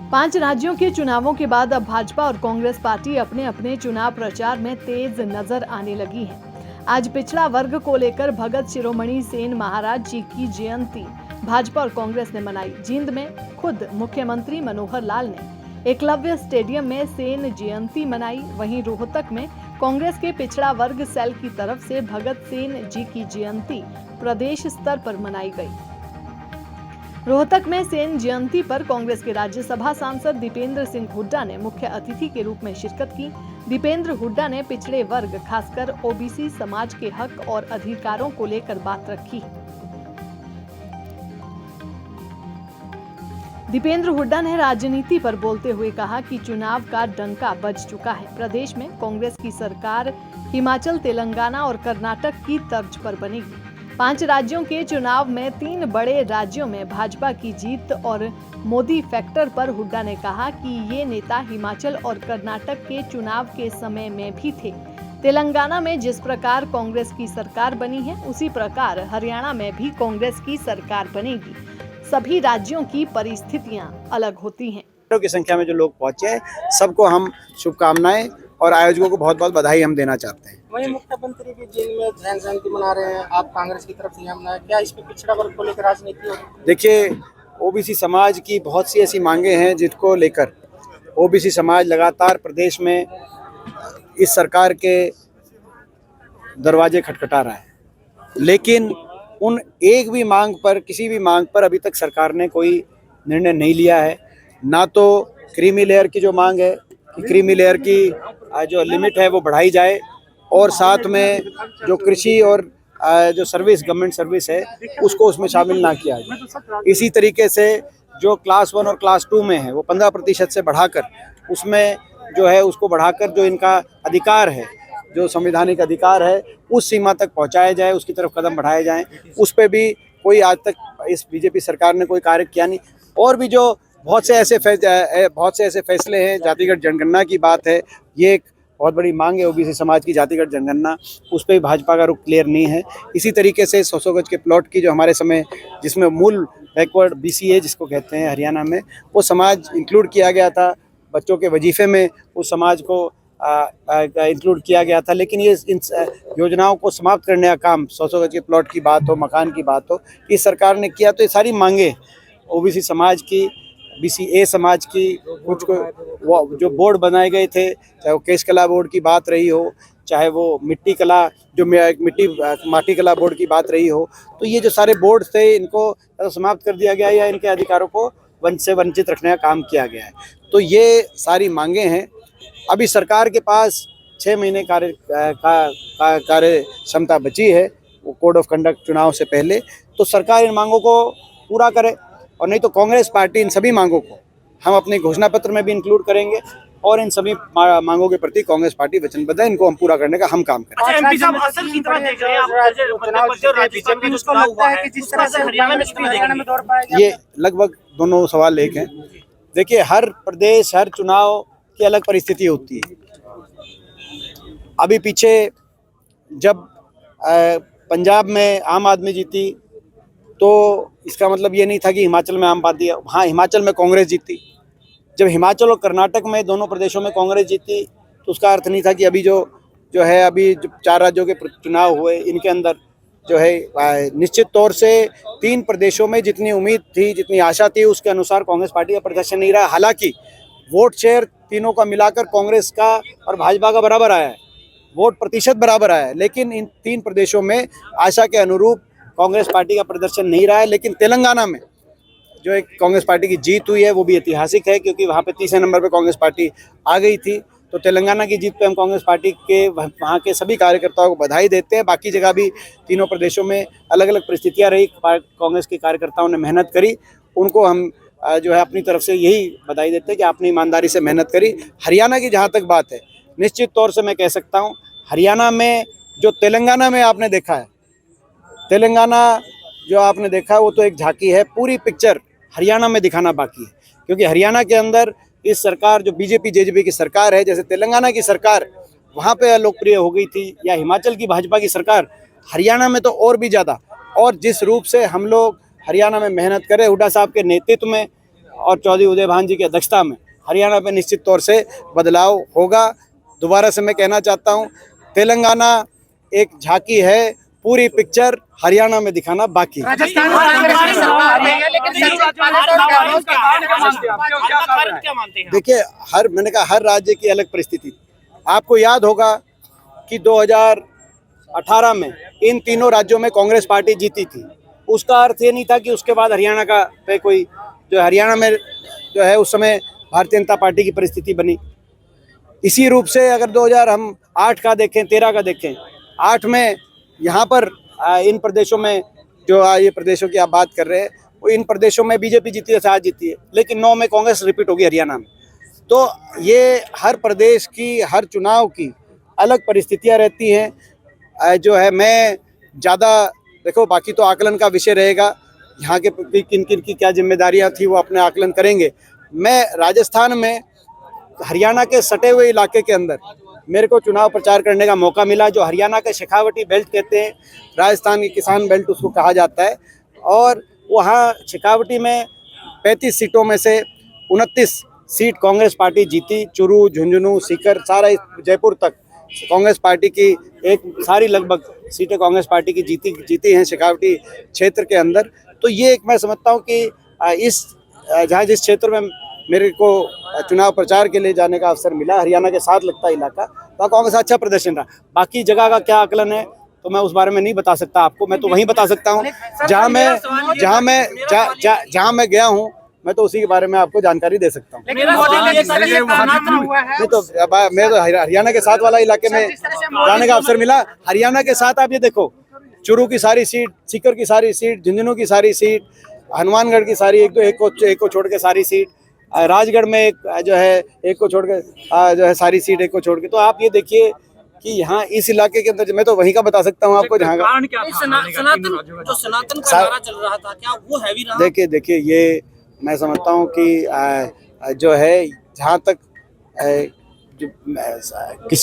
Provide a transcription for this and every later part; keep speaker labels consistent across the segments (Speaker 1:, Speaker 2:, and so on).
Speaker 1: 5 राज्यों के चुनावों के बाद अब भाजपा और कांग्रेस पार्टी अपने अपने चुनाव प्रचार में तेज नजर आने लगी है। आज पिछड़ा वर्ग को लेकर भगत शिरोमणि सेन महाराज जी की जयंती भाजपा और कांग्रेस ने मनाई। जींद में खुद मुख्यमंत्री मनोहर लाल ने एकलव्य स्टेडियम में सेन जयंती मनाई। वहीं रोहतक में कांग्रेस के पिछड़ा वर्ग सेल की तरफ से भगत सेन जी की जयंती प्रदेश स्तर पर मनाई गई। रोहतक में सेन जयंती पर कांग्रेस के राज्यसभा सांसद दीपेंद्र सिंह हुड्डा ने मुख्य अतिथि के रूप में शिरकत की। दीपेंद्र हुड्डा ने पिछड़े वर्ग खासकर ओबीसी समाज के हक और अधिकारों को लेकर बात रखी। दीपेंद्र हुड्डा ने राजनीति पर बोलते हुए कहा कि चुनाव का डंका बज चुका है। प्रदेश में कांग्रेस की सरकार हिमाचल, तेलंगाना और कर्नाटक की तर्ज पर बनेगी। 5 राज्यों के चुनाव में 3 बड़े राज्यों में भाजपा की जीत और मोदी फैक्टर पर हुड्डा ने कहा कि ये नेता हिमाचल और कर्नाटक के चुनाव के समय में भी थे। तेलंगाना में जिस प्रकार कांग्रेस की सरकार बनी है, उसी प्रकार हरियाणा में भी कांग्रेस की सरकार बनेगी। सभी राज्यों की परिस्थितियां अलग होती हैं।
Speaker 2: की संख्या में जो लोग पहुंचे हैं, सबको हम शुभकामनाएं और आयोजकों को बहुत बहुत बधाई हम देना चाहते हैं।
Speaker 3: वहीं मुख्यमंत्री भी जेल में ध्यान जयंती मना रहे हैं, आप कांग्रेस की तरफ से यहाँ मनाया, क्या इस पे पिछड़ा वर्ग को लेकर राजनीति होगी?
Speaker 2: देखिए, ओबीसी समाज की बहुत सी ऐसी मांगे हैं जिनको लेकर ओबीसी समाज लगातार प्रदेश में इस सरकार के दरवाजे खटखटा रहा है, लेकिन उन एक भी मांग पर, किसी भी मांग पर अभी तक सरकार ने कोई निर्णय नहीं लिया है। ना तो क्रीमी लेयर की जो मांग है कि क्रीमी लेयर की जो लिमिट है वो बढ़ाई जाए, और साथ में जो कृषि और जो सर्विस, गवर्नमेंट सर्विस है, उसको उसमें शामिल ना किया जाए। इसी तरीके से जो क्लास 1 और क्लास 2 में है वो 15% से बढ़ाकर, उसमें जो है उसको बढ़ाकर जो इनका अधिकार है, जो संवैधानिक अधिकार है, उस सीमा तक पहुंचाया जाए, उसकी तरफ कदम बढ़ाए जाएं। उस पर भी कोई आज तक इस बीजेपी सरकार ने कोई कार्य किया नहीं। और भी जो बहुत से ऐसे फैसले हैं, जातिगत जनगणना की बात है, ये एक बहुत बड़ी मांग है ओबीसी समाज की, जातिगत जनगणना, उस पर भी भाजपा का रुख क्लियर नहीं है। इसी तरीके से 100 गज के प्लॉट की जो हमारे समय, जिसमें मूल बैकवर्ड बीसीए जिसको कहते हैं हरियाणा में, वो समाज इंक्लूड किया गया था। बच्चों के वजीफे में उस समाज को इंक्लूड किया गया था, लेकिन ये इन योजनाओं को समाप्त करने का काम, 100 गज के प्लॉट की बात हो, मकान की बात हो, इस सरकार ने किया। तो ये सारी मांगे ओबीसी समाज की, बीसीए समाज की, कुछ को जो बोर्ड बनाए गए थे, चाहे वो केश कला बोर्ड की बात रही हो, चाहे वो मिट्टी कला, जो माटी कला बोर्ड की बात रही हो, तो ये जो सारे बोर्ड थे, इनको समाप्त कर दिया गया या इनके अधिकारों को वंचित रखने का काम किया गया है। तो ये सारी मांगे हैं। अभी सरकार के पास 6 महीने कार्य क्षमता बची है, वो कोड ऑफ कंडक्ट चुनाव से पहले, तो सरकार इन मांगों को पूरा करे, और नहीं तो कांग्रेस पार्टी इन सभी मांगों को हम अपने घोषणा पत्र में भी इंक्लूड करेंगे, और इन सभी मांगों के प्रति कांग्रेस पार्टी वचनबद्ध है। इनको हम पूरा करने का हम काम करेंगे।
Speaker 3: अच्छा, एमपी साहब असल की तरह देख रहे हैं आप,
Speaker 2: ये लगभग दोनों सवाल एक हैं। देखिए, हर प्रदेश, हर चुनाव की अलग परिस्थिति होती है। अभी पीछे जब पंजाब में आम आदमी जीती, तो इसका मतलब ये नहीं था कि हिमाचल में आम पार्टी, हाँ, हिमाचल में कांग्रेस जीती। जब हिमाचल और कर्नाटक में, दोनों प्रदेशों में कांग्रेस जीती, तो उसका अर्थ नहीं था कि अभी जो है अभी जो 4 राज्यों के चुनाव हुए, इनके अंदर जो है निश्चित तौर से 3 प्रदेशों में जितनी उम्मीद थी, जितनी आशा थी, उसके अनुसार कांग्रेस पार्टी का प्रदर्शन नहीं रहा। हालांकि वोट शेयर तीनों का मिलाकर कांग्रेस का और भाजपा का बराबर आया है, वोट प्रतिशत बराबर आया है, लेकिन इन 3 प्रदेशों में आशा के अनुरूप कांग्रेस पार्टी का प्रदर्शन नहीं रहा है। लेकिन तेलंगाना में जो एक कांग्रेस पार्टी की जीत हुई है, वो भी ऐतिहासिक है, क्योंकि वहाँ पे 30वें नंबर पे कांग्रेस पार्टी आ गई थी। तो तेलंगाना की जीत पे हम कांग्रेस पार्टी के वहाँ के सभी कार्यकर्ताओं को बधाई देते हैं। बाकी जगह भी तीनों प्रदेशों में अलग अलग परिस्थितियाँ रही, कांग्रेस के कार्यकर्ताओं ने मेहनत करी, उनको हम जो है अपनी तरफ से यही बधाई देते हैं कि आपने ईमानदारी से मेहनत करी। हरियाणा की जहाँ तक बात है, निश्चित तौर से मैं कह सकता हूँ, हरियाणा में जो तेलंगाना में आपने देखा है, तेलंगाना जो आपने देखा है, वो तो एक झांकी है। पूरी पिक्चर हरियाणा में दिखाना बाकी है, क्योंकि हरियाणा के अंदर इस सरकार, जो बीजेपी जेजेपी की सरकार है, जैसे तेलंगाना की सरकार वहाँ पे लोकप्रिय हो गई थी, या हिमाचल की भाजपा की सरकार, हरियाणा में तो और भी ज़्यादा। और जिस रूप से हम लोग हरियाणा में मेहनत करें, हुड्डा साहब के नेतृत्व में, और चौधरी उदय भान जी की अध्यक्षता में हरियाणा में निश्चित तौर से बदलाव होगा। दोबारा से मैं कहना चाहता हूँ, तेलंगाना एक झांकी है, पूरी पिक्चर हरियाणा में दिखाना बाकी।
Speaker 3: राजस्थान में कांग्रेस की सरकार है, लेकिन सचिन पायलट और गहलोत क्या मानते हैं?
Speaker 2: देखिए, मैंने कहा हर राज्य की अलग परिस्थिति। आपको याद होगा कि 2018 में इन तीनों राज्यों में कांग्रेस पार्टी जीती थी। उसका अर्थ ये नहीं था कि उसके बाद हरियाणा का पे कोई जो हरियाणा में जो है उस समय भारतीय जनता पार्टी की परिस्थिति बनी। इसी रूप से अगर 2008 का देखें, 13 का देखें, 8 में यहाँ पर इन प्रदेशों में जो ये प्रदेशों की आप बात कर रहे हैं, वो इन प्रदेशों में बीजेपी जीती है, 7 जीती है, लेकिन 9 में कांग्रेस रिपीट होगी हरियाणा में। तो ये हर प्रदेश की, हर चुनाव की अलग परिस्थितियाँ रहती हैं। जो है मैं ज़्यादा देखो, बाकी तो आकलन का विषय रहेगा, यहाँ के किन किन की क्या जिम्मेदारियाँ थी वो अपने आकलन करेंगे। मैं राजस्थान में हरियाणा के सटे हुए इलाके के अंदर मेरे को चुनाव प्रचार करने का मौका मिला, जो हरियाणा के शेखावटी बेल्ट कहते हैं, राजस्थान की किसान बेल्ट उसको कहा जाता है। और वहाँ शेखावटी में 35 सीटों में से 29 सीट कांग्रेस पार्टी जीती। चुरू, झुंझुनू, सीकर, सारा जयपुर तक कांग्रेस पार्टी की एक सारी लगभग सीटें कांग्रेस पार्टी की जीती हैं शेखावटी क्षेत्र के अंदर। तो ये एक मैं समझता हूँ कि इस जहाँ जिस क्षेत्र में मेरे को चुनाव प्रचार के लिए जाने का अवसर मिला, हरियाणा के साथ लगता इलाका, वहाँ कांग्रेस अच्छा प्रदर्शन रहा। बाकी जगह का क्या आकलन है तो मैं उस बारे में नहीं बता सकता आपको। मैं तो वहीं बता सकता हूँ जहाँ मैं गया हूँ, मैं तो उसी के बारे में आपको जानकारी दे सकता हूँ। नहीं तो मैं तो हरियाणा के साथ वाला इलाके में जाने का अवसर मिला। हरियाणा के साथ आप ये देखो, चुरू की सारी सीट, सीकर की सारी सीट, झुंझुनू की सारी सीट, हनुमानगढ़ की सारी एक को छोड़ के सारी सीट, राजगढ़ में एक जो है एक को छोड़ के जो है सारी सीट एक को छोड़ के। तो आप ये देखिए कि यहाँ इस इलाके के अंदर मैं तो वहीं का बता सकता हूँ आपको जहाँ का।
Speaker 3: सनातन का नारा चल रहा था, क्या वो हैवी रहा?
Speaker 2: देखिए ये मैं समझता हूँ कि जो है जहाँ तक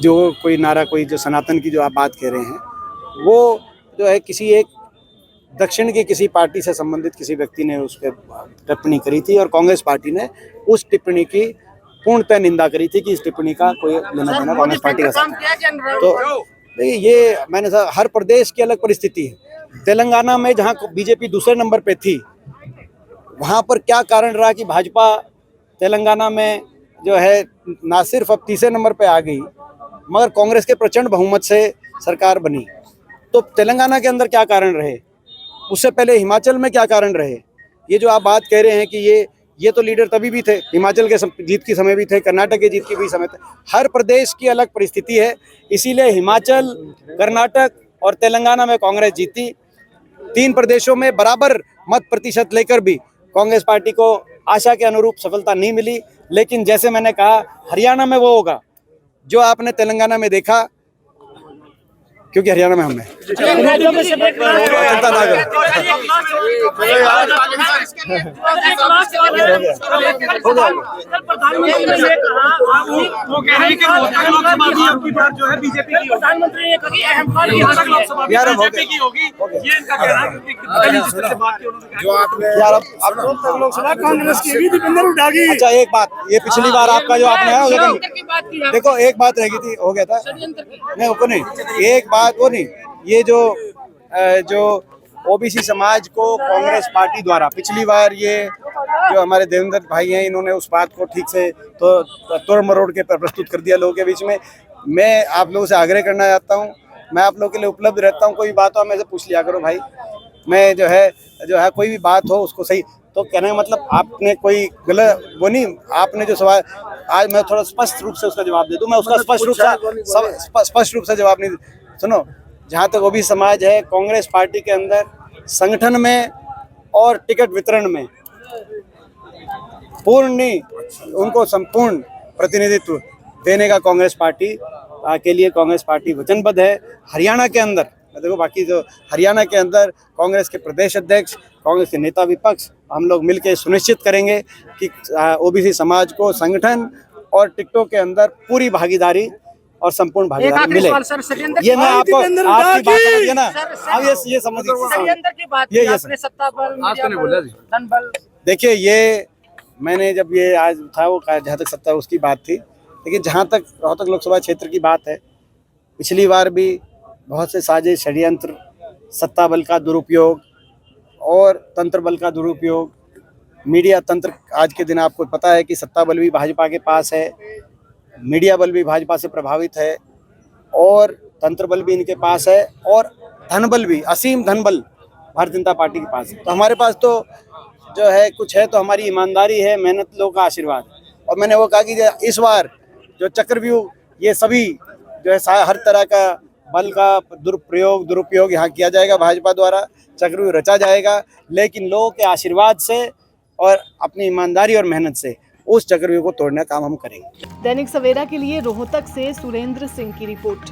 Speaker 2: जो कोई नारा, कोई जो सनातन की जो आप बात कह रहे हैं, वो जो है किसी एक दक्षिण की किसी पार्टी से संबंधित किसी व्यक्ति ने उस पर टिप्पणी करी थी और कांग्रेस पार्टी ने उस टिप्पणी की पूर्णतः निंदा करी थी कि इस टिप्पणी का कोई लेना देना कांग्रेस पार्टी का साथ। तो देखिए, ये मैंने हर प्रदेश की अलग परिस्थिति है। तेलंगाना में जहाँ बीजेपी दूसरे नंबर पे थी, वहाँ पर क्या कारण रहा कि भाजपा तेलंगाना में जो है ना सिर्फ अब तीसरे नंबर पे आ गई, मगर कांग्रेस के प्रचंड बहुमत से सरकार बनी। तो तेलंगाना के अंदर क्या कारण रहे, उससे पहले हिमाचल में क्या कारण रहे? ये जो आप बात कह रहे हैं कि ये तो लीडर तभी भी थे, हिमाचल के जीत के समय भी थे, कर्नाटक के जीत के भी समय थे। हर प्रदेश की अलग परिस्थिति है, इसीलिए हिमाचल, कर्नाटक और तेलंगाना में कांग्रेस जीती। 3 प्रदेशों में बराबर मत प्रतिशत लेकर भी कांग्रेस पार्टी को आशा के अनुरूप सफलता नहीं मिली। लेकिन जैसे मैंने कहा, हरियाणा में वो होगा जो आपने तेलंगाना में देखा, क्योंकि हरियाणा में हम हैं। अच्छा, एक बात, ये पिछली बार आपका जो आपने देखो, एक बात रह गई थी, हो गया था नहीं, वो नहीं, एक बात वो नहीं, ये जो ओबीसी समाज को कांग्रेस पार्टी द्वारा पिछली बार ये जो हमारे देवेंद्र भाई हैं, इन्होंने उस बात को ठीक से तो तोड़ मरोड़ के प्रस्तुत कर दिया लोगों के बीच में। मैं आप लोगों से आग्रह करना चाहता हूँ, मैं आप लोगों के लिए उपलब्ध रहता हूँ, कोई बात हो मेरे से पूछ लिया करो भाई। मैं जो है कोई भी बात हो उसको सही तो कहने का मतलब आपने कोई गलत वो नहीं, आपने जो सवाल आज मैं थोड़ा स्पष्ट रूप से उसका जवाब दे दूं, मैं उसका स्पष्ट रूप से जवाब नहीं। सुनो, जहाँ तक ओबीसी समाज है, कांग्रेस पार्टी के अंदर संगठन में और टिकट वितरण में उनको संपूर्ण प्रतिनिधित्व देने का कांग्रेस पार्टी के लिए कांग्रेस पार्टी वचनबद्ध है। हरियाणा के अंदर देखो, बाकी जो हरियाणा के अंदर कांग्रेस के प्रदेश अध्यक्ष, कांग्रेस के नेता विपक्ष, हम लोग मिलकर सुनिश्चित करेंगे कि ओबीसी समाज को संगठन और टिकटों के अंदर पूरी भागीदारी और संपूर्ण भागीदारी मिले। ये मैं आपकी बात समझिए ना, अब ये समझिए, ये देखिए, ये मैंने जब ये आज था वो जहाँ तक सत्ता उसकी बात थी, लेकिन जहाँ तक रोहतक लोकसभा क्षेत्र की बात है, पिछली बार भी बहुत से साजिश, षड्यंत्र, सत्ता बल का दुरुपयोग और तंत्र बल का दुरुपयोग, मीडिया तंत्र। आज के दिन आपको पता है कि सत्ता बल भी भाजपा के पास है, मीडिया बल भी भाजपा से प्रभावित है और तंत्र बल भी इनके पास है और धन बल भी, असीम धन बल भारतीय जनता पार्टी के पास है। तो हमारे पास तो जो है कुछ है तो हमारी ईमानदारी है, मेहनत लोगों का आशीर्वाद है। और मैंने वो कहा कि इस बार जो चक्रव्यूह, ये सभी जो है हर तरह का बल का दुरुपयोग यहाँ किया जाएगा, भाजपा द्वारा चक्रव्यूह रचा जाएगा, लेकिन लोगों के आशीर्वाद से और अपनी ईमानदारी और मेहनत से उस चक्रव्यूह को तोड़ने का काम हम करेंगे।
Speaker 1: दैनिक सवेरा के लिए रोहतक से सुरेंद्र सिंह की रिपोर्ट।